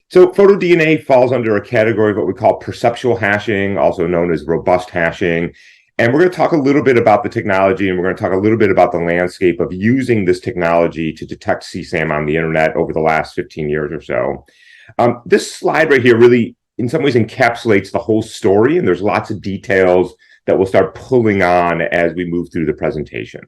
So photo DNA falls under a category of what we call perceptual hashing, also known as robust hashing. And we're going to talk a little bit about the technology, and we're going to talk a little bit about the landscape of using this technology to detect CSAM on the internet over the last 15 years or so. This slide right here really, in some ways, encapsulates the whole story, and there's lots of details that we'll start pulling on as we move through the presentation.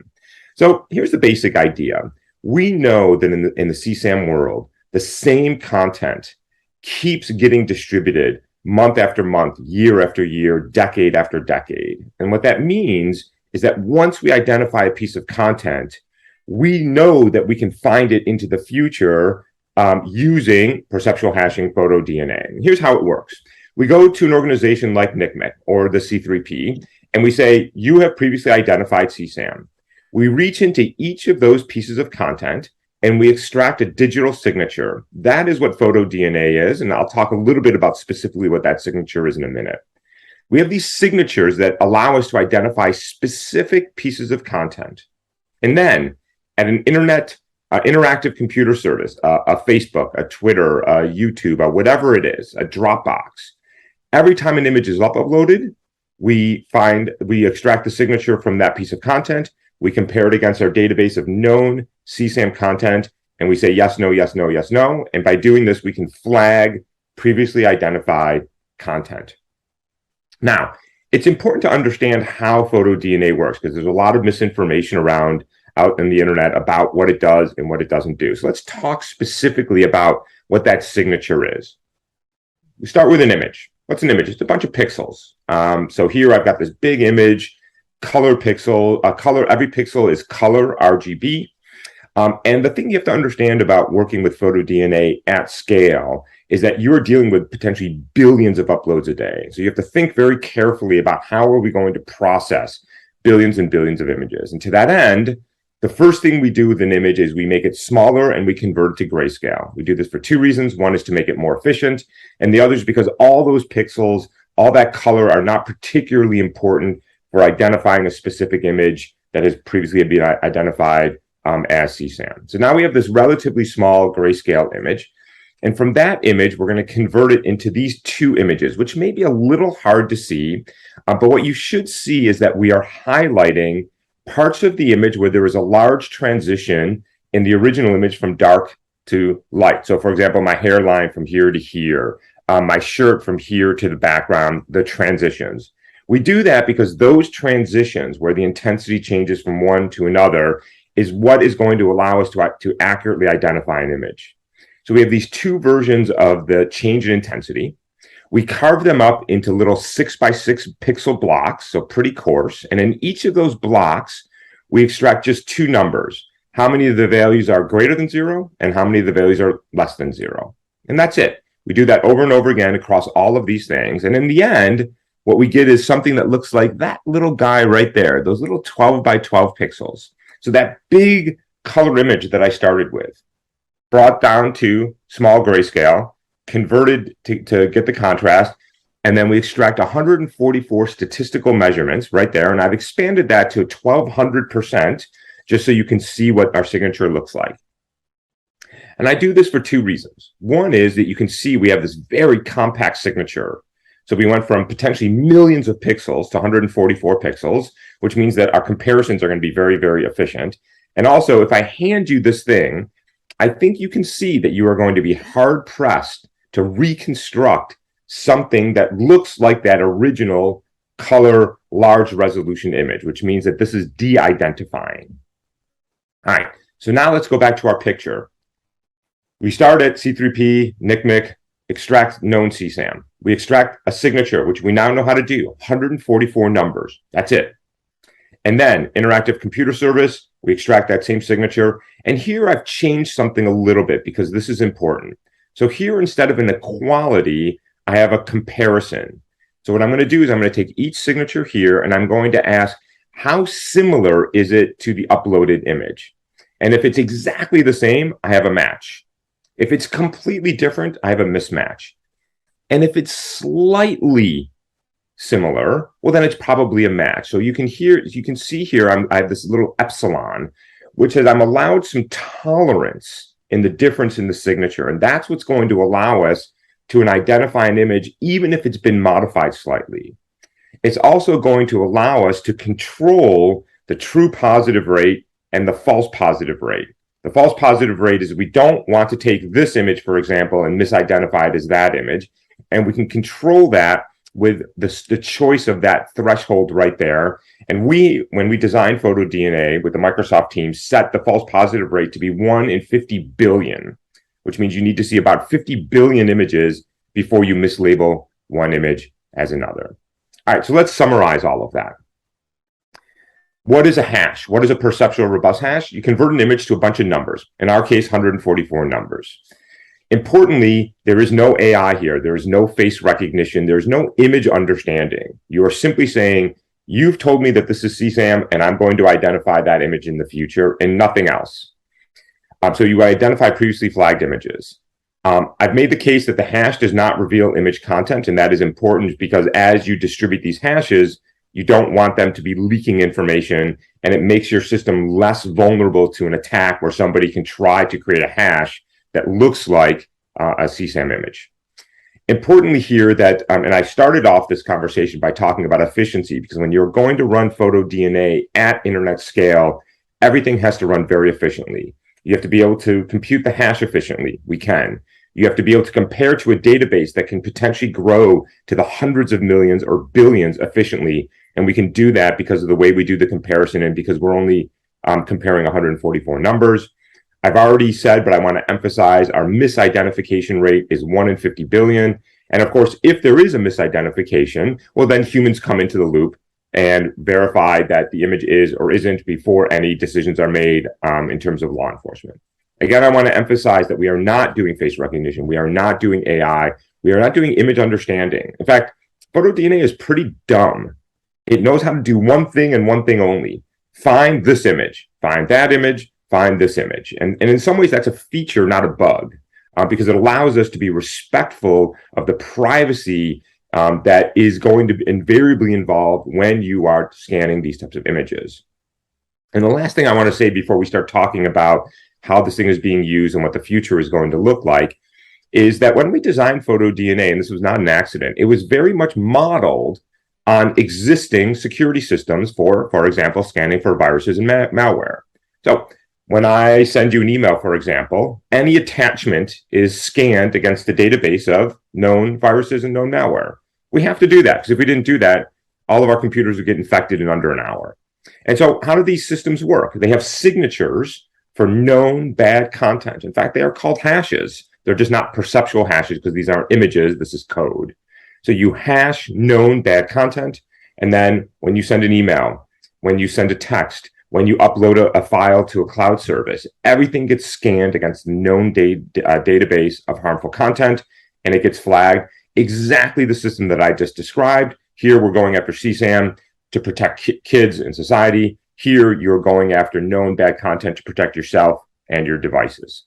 So here's the basic idea. We know that in the CSAM world, the same content keeps getting distributed month after month, year after year, decade after decade. And what that means is that once we identify a piece of content, we know that we can find it into the future using perceptual hashing photo DNA. And here's how it works. We go to an organization like NCMEC or the C3P, and we say, you have previously identified CSAM. We reach into each of those pieces of content and we extract a digital signature. That is what photo DNA is, and I'll talk a little bit about specifically what that signature is in a minute. We have these signatures that allow us to identify specific pieces of content. And then at an interactive computer service, a Facebook, a Twitter, a YouTube, whatever it is, a Dropbox, every time an image is uploaded, we extract the signature from that piece of content. We compare it against our database of known CSAM content, and we say yes, no, yes, no, yes, no. And by doing this, we can flag previously identified content. Now, it's important to understand how photo DNA works because there's a lot of misinformation around out in the internet about what it does and what it doesn't do. So let's talk specifically about what that signature is. We start with an image. What's an image? It's a bunch of pixels. So here I've got this big image, color pixel, every pixel is color RGB. And the thing you have to understand about working with photo DNA at scale is that you're dealing with potentially billions of uploads a day. So you have to think very carefully about how are we going to process billions and billions of images. And to that end, the first thing we do with an image is we make it smaller and we convert it to grayscale. We do this for two reasons. One is to make it more efficient, and the other is because all those pixels, all that color are not particularly important for identifying a specific image that has previously been identified as CSAM. So now we have this relatively small grayscale image. And from that image, we're going to convert it into these two images, which may be a little hard to see. But what you should see is that we are highlighting parts of the image where there is a large transition in the original image from dark to light. So for example, my hairline from here to here, my shirt from here to the background, the transitions. We do that because those transitions where the intensity changes from one to another is what is going to allow us to accurately identify an image. So we have these two versions of the change in intensity. We carve them up into little 6x6 pixel blocks, so pretty coarse. And in each of those blocks, we extract just two numbers. How many of the values are greater than 0 and how many of the values are less than 0. And that's it. We do that over and over again across all of these things. And in the end, what we get is something that looks like that little guy right there, those little 12 by 12 pixels. So that big color image that I started with, brought down to small grayscale, converted to get the contrast, and then we extract 144 statistical measurements right there, and I've expanded that to 1200% just so you can see what our signature looks like. And I do this for two reasons. One is that you can see we have this very compact signature. So we went from potentially millions of pixels to 144 pixels, which means that our comparisons are going to be very, very efficient. And also, if I hand you this thing, I think you can see that you are going to be hard-pressed to reconstruct something that looks like that original color large resolution image, which means that this is de-identifying. All right, so now let's go back to our picture. We start at C3P, NCMEC, extract known CSAM. We extract a signature, which we now know how to do, 144 numbers. That's it. And then interactive computer service, we extract that same signature. And here I've changed something a little bit because this is important. So here, instead of an equality, I have a comparison. So what I'm going to do is I'm going to take each signature here and I'm going to ask, how similar is it to the uploaded image? And if it's exactly the same, I have a match. If it's completely different, I have a mismatch. And if it's slightly similar, well, then it's probably a match. So you can see here, I have this little epsilon, which says I'm allowed some tolerance in the difference in the signature. And that's what's going to allow us to identify an image, even if it's been modified slightly. It's also going to allow us to control the true positive rate and the false positive rate. The false positive rate is we don't want to take this image, for example, and misidentify it as that image. And we can control that with the choice of that threshold right there. And when we designed PhotoDNA with the Microsoft team, set the false positive rate to be 1 in 50 billion, which means you need to see about 50 billion images before you mislabel one image as another. All right, so let's summarize all of that. What is a hash? What is a perceptual robust hash? You convert an image to a bunch of numbers, in our case, 144 numbers. Importantly, there is no AI here. There is no face recognition. There's no image understanding. You are simply saying, you've told me that this is CSAM, and I'm going to identify that image in the future, and nothing else. So you identify previously flagged images. I've made the case that the hash does not reveal image content, and that is important because as you distribute these hashes, you don't want them to be leaking information, and it makes your system less vulnerable to an attack where somebody can try to create a hash that looks like a CSAM image. Importantly here that, and I started off this conversation by talking about efficiency, because when you're going to run PhotoDNA at internet scale, everything has to run very efficiently. You have to be able to compute the hash efficiently. We can. You have to be able to compare to a database that can potentially grow to the hundreds of millions or billions efficiently. And we can do that because of the way we do the comparison and because we're only comparing 144 numbers. I've already said, but I want to emphasize our misidentification rate is 1 in 50 billion. And of course, if there is a misidentification, well, then humans come into the loop and verify that the image is or isn't before any decisions are made in terms of law enforcement. Again, I want to emphasize that we are not doing face recognition. We are not doing AI. We are not doing image understanding. In fact, PhotoDNA is pretty dumb. It knows how to do one thing and one thing only. Find this image, find that image, find this image. And in some ways, that's a feature, not a bug, because it allows us to be respectful of the privacy that is going to invariably involve when you are scanning these types of images. And the last thing I want to say before we start talking about how this thing is being used and what the future is going to look like is that when we designed PhotoDNA, and this was not an accident, it was very much modeled on existing security systems for example, scanning for viruses and malware. So when I send you an email, for example, any attachment is scanned against the database of known viruses and known malware. We have to do that because if we didn't do that, all of our computers would get infected in under an hour. And so how do these systems work? They have signatures for known bad content. In fact, they are called hashes. They're just not perceptual hashes because these aren't images. This is code. So you hash known bad content. And then when you send an email, when you send a text, when you upload a file to a cloud service, everything gets scanned against the known database of harmful content, and it gets flagged. Exactly the system that I just described. Here, we're going after CSAM to protect kids in society. Here, you're going after known bad content to protect yourself and your devices.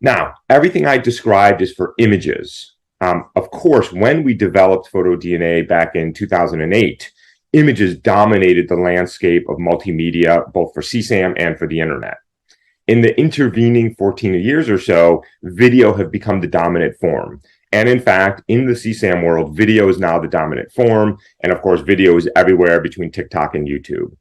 Now, everything I described is for images. Of course, when we developed PhotoDNA back in 2008, images dominated the landscape of multimedia, both for CSAM and for the internet. In the intervening 14 years or so, video have become the dominant form. And in fact, in the CSAM world, video is now the dominant form. And of course, video is everywhere between TikTok and YouTube.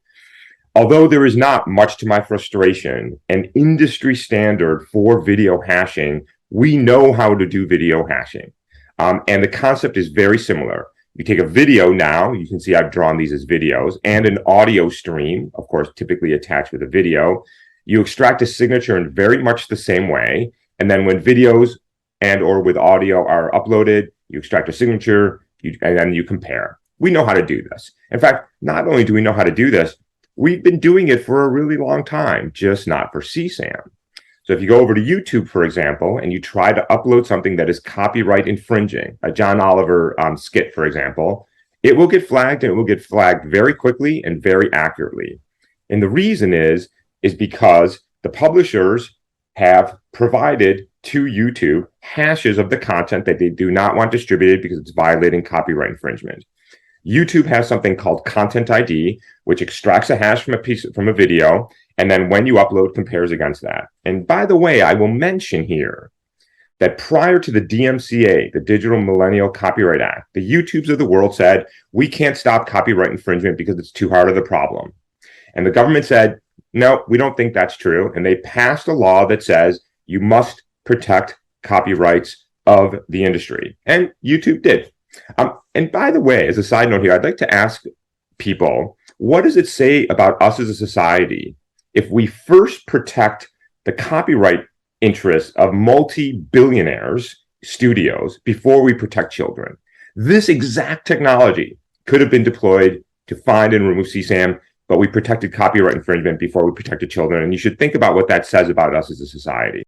Although there is not, much to my frustration, an industry standard for video hashing, we know how to do video hashing. And the concept is very similar. You take a video now, you can see I've drawn these as videos, and an audio stream, of course, typically attached with a video. You extract a signature in very much the same way. And then when videos and or with audio are uploaded, you extract a signature, and then you compare. We know how to do this. In fact, not only do we know how to do this, we've been doing it for a really long time, just not for CSAM. So if you go over to YouTube, for example, and you try to upload something that is copyright infringing, a John Oliver skit, for example, it will get flagged, and it will get flagged very quickly and very accurately. And the reason is because the publishers have provided to YouTube hashes of the content that they do not want distributed because it's violating copyright infringement. YouTube has something called Content ID, which extracts a hash from a video, And then when you upload, compares against that. And by the way, I will mention here that prior to the DMCA, the Digital Millennial Copyright Act, the YouTubes of the world said, we can't stop copyright infringement because it's too hard of a problem. And the government said, no, we don't think that's true. And they passed a law that says you must protect copyrights of the industry. And YouTube did. And by the way, as a side note here, I'd like to ask people, what does it say about us as a society if we first protect the copyright interests of multi-billionaires, studios, before we protect children? This exact technology could have been deployed to find and remove CSAM, but we protected copyright infringement before we protected children. And you should think about what that says about us as a society.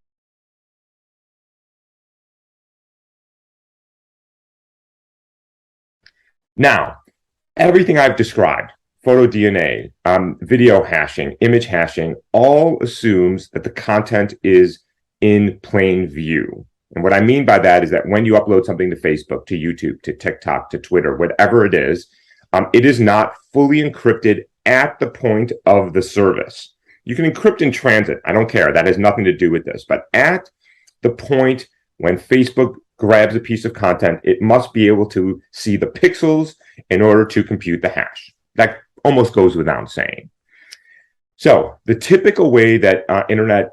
Now, everything I've described, photo DNA, video hashing, image hashing, all assumes that the content is in plain view. And what I mean by that is that when you upload something to Facebook, to YouTube, to TikTok, to Twitter, whatever it is not fully encrypted at the point of the service. You can encrypt in transit. I don't care. That has nothing to do with this. But at the point when Facebook grabs a piece of content, it must be able to see the pixels in order to compute the hash. That almost goes without saying. So the typical way that internet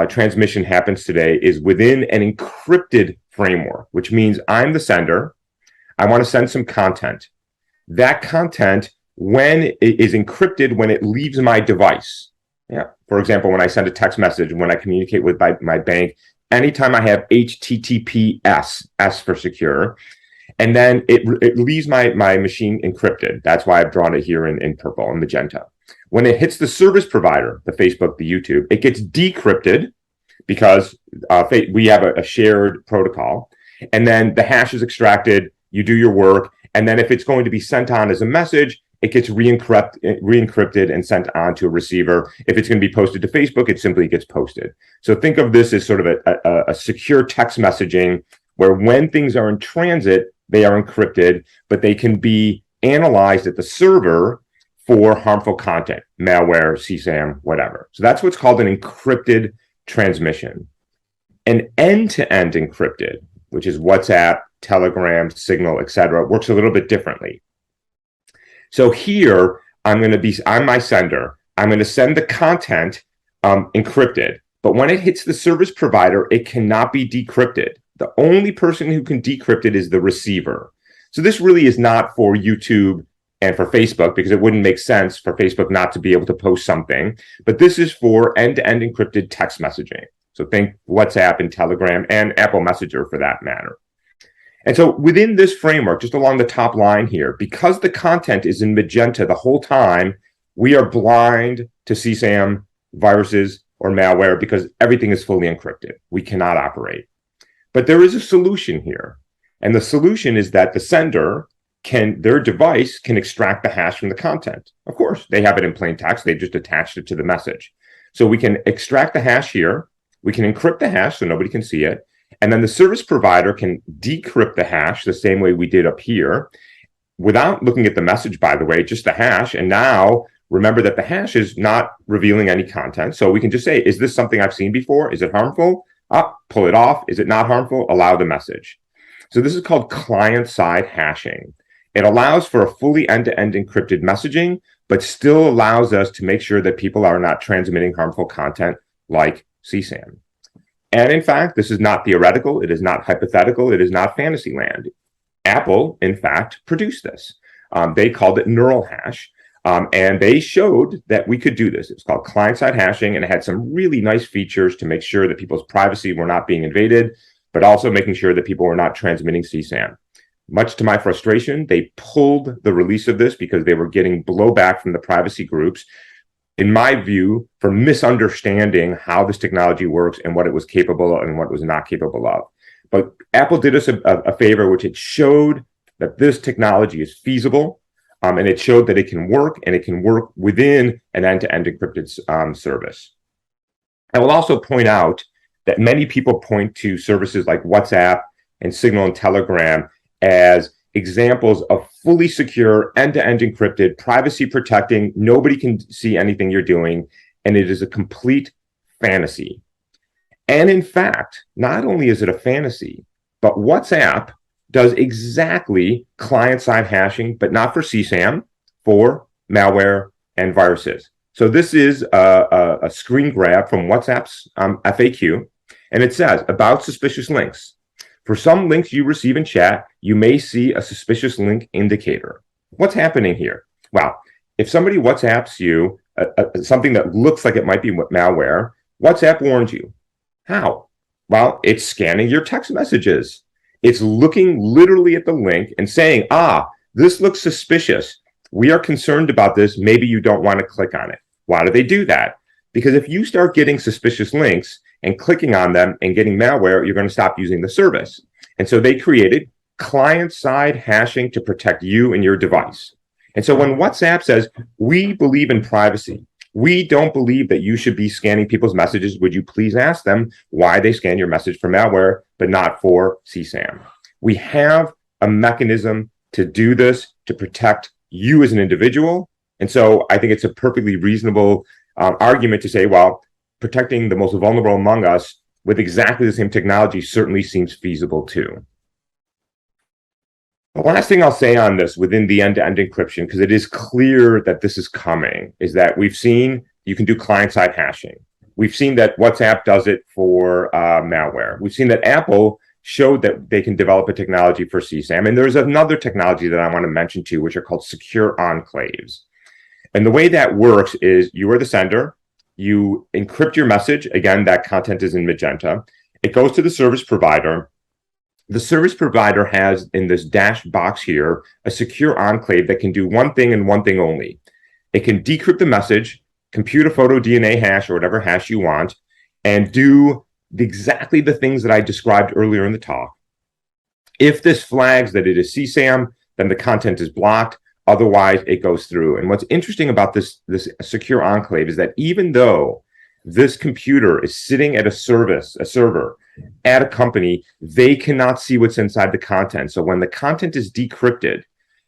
transmission happens today is within an encrypted framework, which means I'm the sender. I want to send some content. That content, when it is encrypted, when it leaves my device. Yeah. For example, when I send a text message, when I communicate with my bank, anytime I have HTTPS, S for secure, and then it leaves my machine encrypted. That's why I've drawn it here in purple and magenta. When it hits the service provider, the Facebook, the YouTube, it gets decrypted because we have a shared protocol. And then the hash is extracted, you do your work, and then if it's going to be sent on as a message, it gets re-encrypted and sent on to a receiver. If it's going to be posted to Facebook, it simply gets posted. So think of this as sort of a secure text messaging where when things are in transit, they are encrypted, but they can be analyzed at the server for harmful content, malware, CSAM, whatever. So that's what's called an encrypted transmission. An end-to-end encrypted, which is WhatsApp, Telegram, Signal, etc., works a little bit differently. So here, I'm my sender. I'm going to send the content encrypted. But when it hits the service provider, it cannot be decrypted. The only person who can decrypt it is the receiver. So this really is not for YouTube and for Facebook, because it wouldn't make sense for Facebook not to be able to post something. But this is for end-to-end encrypted text messaging. So think WhatsApp and Telegram and Apple Messenger for that matter. And so within this framework, just along the top line here, because the content is in magenta the whole time, we are blind to CSAM, viruses, or malware because everything is fully encrypted. We cannot operate. But there is a solution here. And the solution is that the sender their device can extract the hash from the content. Of course, they have it in plain text. They just attached it to the message. So we can extract the hash here. We can encrypt the hash so nobody can see it. And then the service provider can decrypt the hash the same way we did up here without looking at the message, by the way, just the hash. And now remember that the hash is not revealing any content. So we can just say, is this something I've seen before? Is it harmful? Pull it off. Is it not harmful? Allow the message. So this is called client-side hashing. It allows for a fully end-to-end encrypted messaging, but still allows us to make sure that people are not transmitting harmful content like CSAM. And in fact, this is not theoretical. It is not hypothetical. It is not fantasy land. Apple, in fact, produced this. They called it neural hash. And they showed that we could do this. It's called client-side hashing, and it had some really nice features to make sure that people's privacy were not being invaded, but also making sure that people were not transmitting CSAM. Much to my frustration, they pulled the release of this because they were getting blowback from the privacy groups, in my view, for misunderstanding how this technology works and what it was capable of and what it was not capable of. But Apple did us a favor, which it showed that this technology is feasible, and it showed that it can work, and it can work within an end-to-end encrypted service. I will also point out that many people point to services like WhatsApp and Signal and Telegram as examples of fully secure, end-to-end encrypted, privacy protecting, nobody can see anything you're doing, and it is a complete fantasy. And in fact, not only is it a fantasy, but WhatsApp does exactly client-side hashing, but not for CSAM, for malware and viruses. So this is a screen grab from WhatsApp's FAQ, and it says, about suspicious links. For some links you receive in chat, you may see a suspicious link indicator. What's happening here? Well, if somebody WhatsApps you something that looks like it might be malware, WhatsApp warns you. How? Well, it's scanning your text messages. It's looking literally at the link and saying, this looks suspicious. We are concerned about this. Maybe you don't want to click on it. Why do they do that? Because if you start getting suspicious links and clicking on them and getting malware, you're going to stop using the service. And so they created client-side hashing to protect you and your device. And so when WhatsApp says, we believe in privacy, we don't believe that you should be scanning people's messages, would you please ask them why they scan your message for malware, but not for CSAM? We have a mechanism to do this to protect you as an individual. And so I think it's a perfectly reasonable argument to say, well, protecting the most vulnerable among us with exactly the same technology certainly seems feasible too. The last thing I'll say on this within the end-to-end encryption, because it is clear that this is coming, is that we've seen you can do client-side hashing. We've seen that WhatsApp does it for malware. We've seen that Apple showed that they can develop a technology for CSAM. And there's another technology that I want to mention too, which are called secure enclaves. And the way that works is you are the sender, you encrypt your message. Again, that content is in magenta. It goes to the service provider. The service provider has in this dash box here a secure enclave that can do one thing and one thing only. It can decrypt the message, compute a photo DNA hash or whatever hash you want, and do exactly the things that I described earlier in the talk. If this flags that it is CSAM, then the content is blocked. Otherwise, it goes through. And what's interesting about this secure enclave is that even though this computer is sitting at a server at a company, they cannot see what's inside the content. So when the content is decrypted,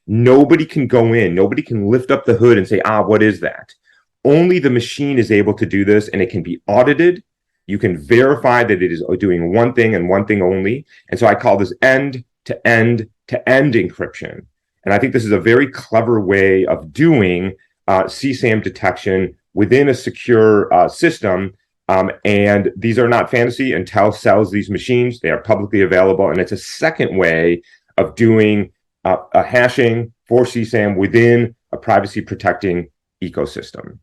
nobody can go in, nobody can lift up the hood and say, what is that? Only the machine is able to do this, and it can be audited. You can verify that it is doing one thing and one thing only. And so I call this end-to-end encryption. And I think this is a very clever way of doing CSAM detection within a secure system. And these are not fantasy. Intel sells these machines. They are publicly available. And it's a second way of doing a hashing for CSAM within a privacy protecting ecosystem.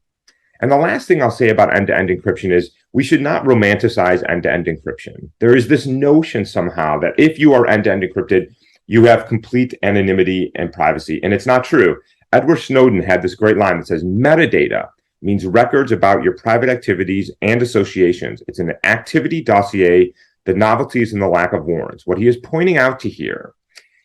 And the last thing I'll say about end-to-end encryption is we should not romanticize end-to-end encryption. There is this notion somehow that if you are end-to-end encrypted, you have complete anonymity and privacy. And it's not true. Edward Snowden had this great line that says metadata means records about your private activities and associations. It's an activity dossier, the novelties and the lack of warrants. What he is pointing out to here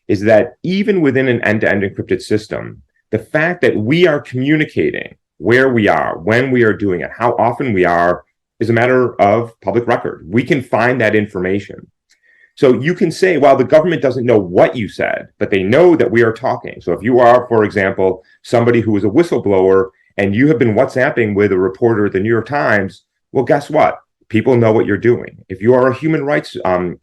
is that even within an end-to-end encrypted system, the fact that we are communicating where we are, when we are doing it, how often we are, is a matter of public record. We can find that information. So you can say, well, the government doesn't know what you said, but they know that we are talking. So if you are, for example, somebody who is a whistleblower and you have been WhatsApping with a reporter at the New York Times, well, guess what? People know what you're doing. If you are a human rights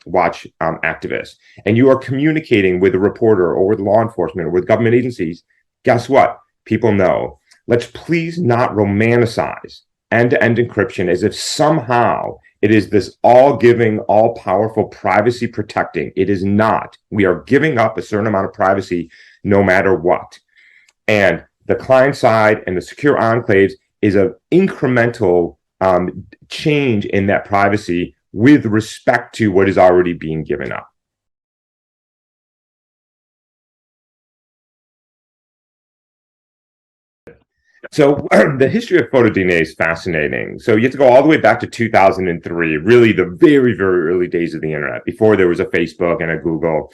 watch activist and you are communicating with a reporter or with law enforcement or with government agencies, guess what? People know. Let's please not romanticize end-to-end encryption as if somehow it is this all-giving, all-powerful privacy protecting. It is not. We are giving up a certain amount of privacy no matter what. And the client side and the secure enclaves is an incremental change in that privacy with respect to what is already being given up. So the history of photo DNA is fascinating. So you have to go all the way back to 2003, really the very, very early days of the internet, before there was a Facebook and a Google.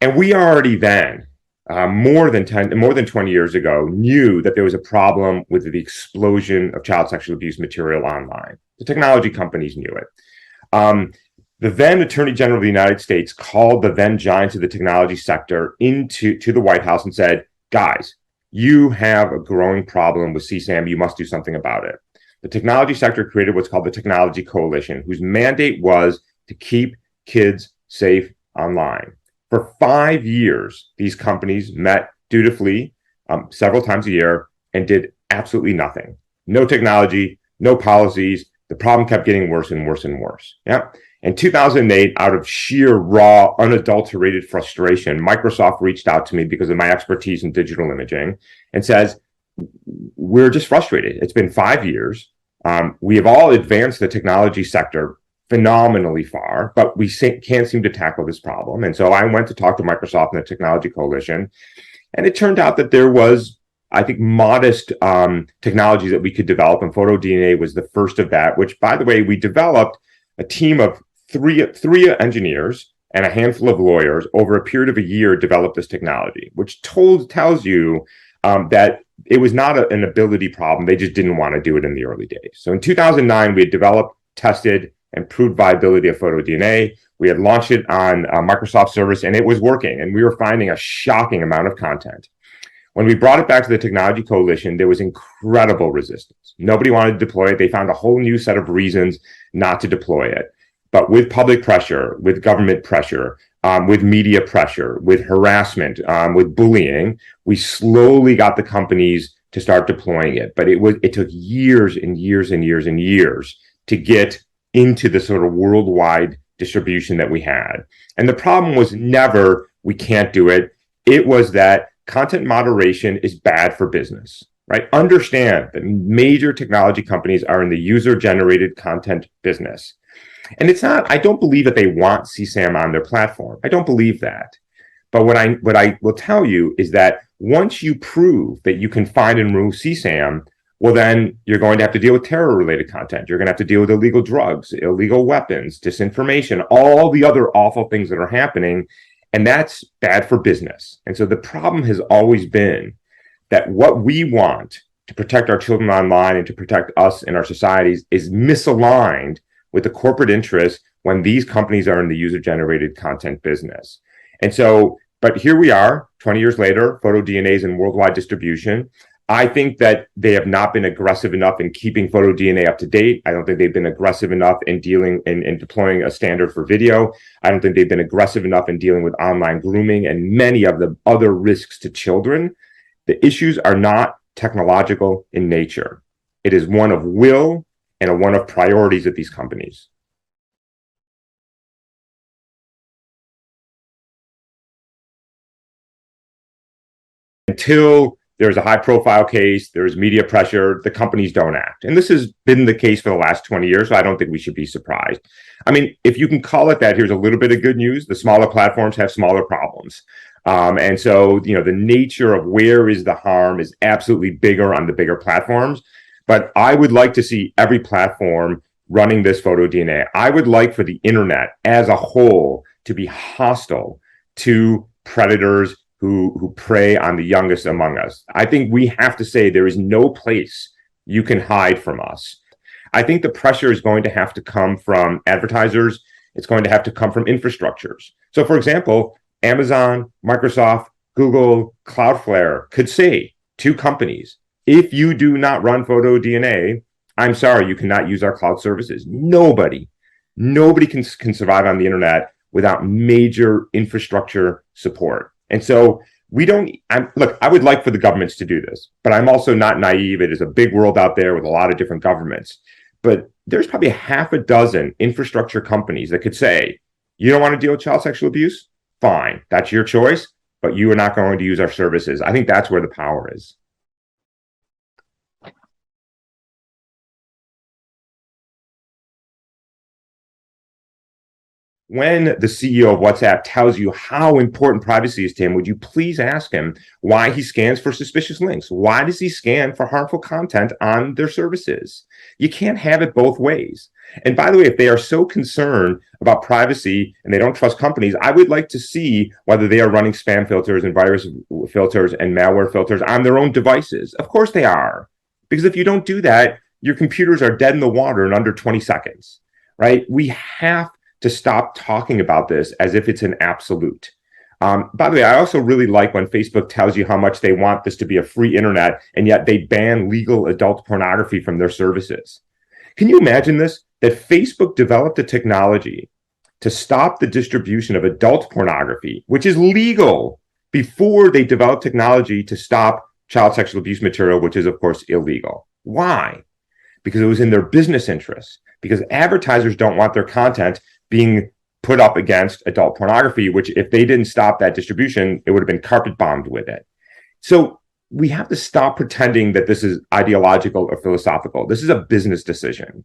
And we already then, more than 20 years ago, knew that there was a problem with the explosion of child sexual abuse material online. The technology companies knew it. The then Attorney General of the United States called the then giants of the technology sector to the White House and said, guys, you have a growing problem with CSAM. You must do something about it. The technology sector created what's called the Technology Coalition, whose mandate was to keep kids safe online. For 5 years, these companies met dutifully several times a year and did absolutely nothing. No technology, no policies. The problem kept getting worse and worse and worse. Yeah. In 2008, out of sheer, raw, unadulterated frustration, Microsoft reached out to me because of my expertise in digital imaging and says, we're just frustrated. It's been 5 years. We have all advanced the technology sector phenomenally far, but we can't seem to tackle this problem. And so I went to talk to Microsoft and the Technology Coalition, and it turned out that there was, I think, modest technology that we could develop, and PhotoDNA was the first of that, which, by the way, we developed a team of three engineers and a handful of lawyers over a period of a year developed this technology, which tells you that it was not an ability problem. They just didn't want to do it in the early days. So in 2009, we had developed, tested, and proved viability of PhotoDNA. We had launched it on Microsoft service, and it was working, and we were finding a shocking amount of content. When we brought it back to the Technology Coalition, there was incredible resistance. Nobody wanted to deploy it. They found a whole new set of reasons not to deploy it. But with public pressure, with government pressure, with media pressure, with harassment, with bullying, we slowly got the companies to start deploying it. But it took years and years and years and years to get into the sort of worldwide distribution that we had. And the problem was never, we can't do it. It was that content moderation is bad for business, right? Understand that major technology companies are in the user-generated content business. And it's not, I don't believe that they want CSAM on their platform. I don't believe that. But what I will tell you is that once you prove that you can find and remove CSAM, well, then you're going to have to deal with terror-related content. You're going to have to deal with illegal drugs, illegal weapons, disinformation, all the other awful things that are happening. And that's bad for business. And so the problem has always been that what we want to protect our children online and to protect us and our societies is misaligned with the corporate interests when these companies are in the user-generated content business. And so, but here we are, 20 years later, PhotoDNA is in worldwide distribution. I think that they have not been aggressive enough in keeping PhotoDNA up to date. I don't think they've been aggressive enough in dealing in deploying a standard for video. I don't think they've been aggressive enough in dealing with online grooming and many of the other risks to children. The issues are not technological in nature. It is one of will and one of priorities at these companies. Until there's a high-profile case, there's media pressure, the companies don't act. And this has been the case for the last 20 years, so I don't think we should be surprised. I mean, if you can call it that, here's a little bit of good news. The smaller platforms have smaller problems. And so, the nature of where is the harm is absolutely bigger on the bigger platforms. But I would like to see every platform running this PhotoDNA. I would like for the internet as a whole to be hostile to predators who prey on the youngest among us. I think we have to say there is no place you can hide from us. I think the pressure is going to have to come from advertisers. It's going to have to come from infrastructures. So, for example, Amazon, Microsoft, Google, Cloudflare could say to companies, if you do not run PhotoDNA, I'm sorry, you cannot use our cloud services. Nobody can survive on the internet without major infrastructure support. And so look, I would like for the governments to do this, but I'm also not naive. It is a big world out there with a lot of different governments. But there's probably a half a dozen infrastructure companies that could say, you don't want to deal with child sexual abuse? Fine, that's your choice, but you are not going to use our services. I think that's where the power is. When the CEO of WhatsApp tells you how important privacy is to him, would you please ask him why he scans for suspicious links? Why does he scan for harmful content on their services? You can't have it both ways. And by the way, if they are so concerned about privacy and they don't trust companies, I would like to see whether they are running spam filters and virus filters and malware filters on their own devices. Of course they are. Because if you don't do that, your computers are dead in the water in under 20 seconds, right? We have to stop talking about this as if it's an absolute. By the way, I also really like when Facebook tells you how much they want this to be a free internet, and yet they ban legal adult pornography from their services. Can you imagine this? That Facebook developed a technology to stop the distribution of adult pornography, which is legal, before they developed technology to stop child sexual abuse material, which is, of course, illegal. Why? Because it was in their business interests, because advertisers don't want their content being put up against adult pornography, which if they didn't stop that distribution, it would have been carpet bombed with it. So we have to stop pretending that this is ideological or philosophical. This is a business decision.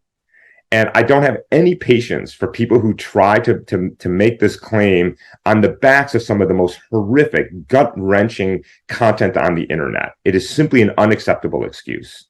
And I don't have any patience for people who try to make this claim on the backs of some of the most horrific, gut-wrenching content on the internet. It is simply an unacceptable excuse.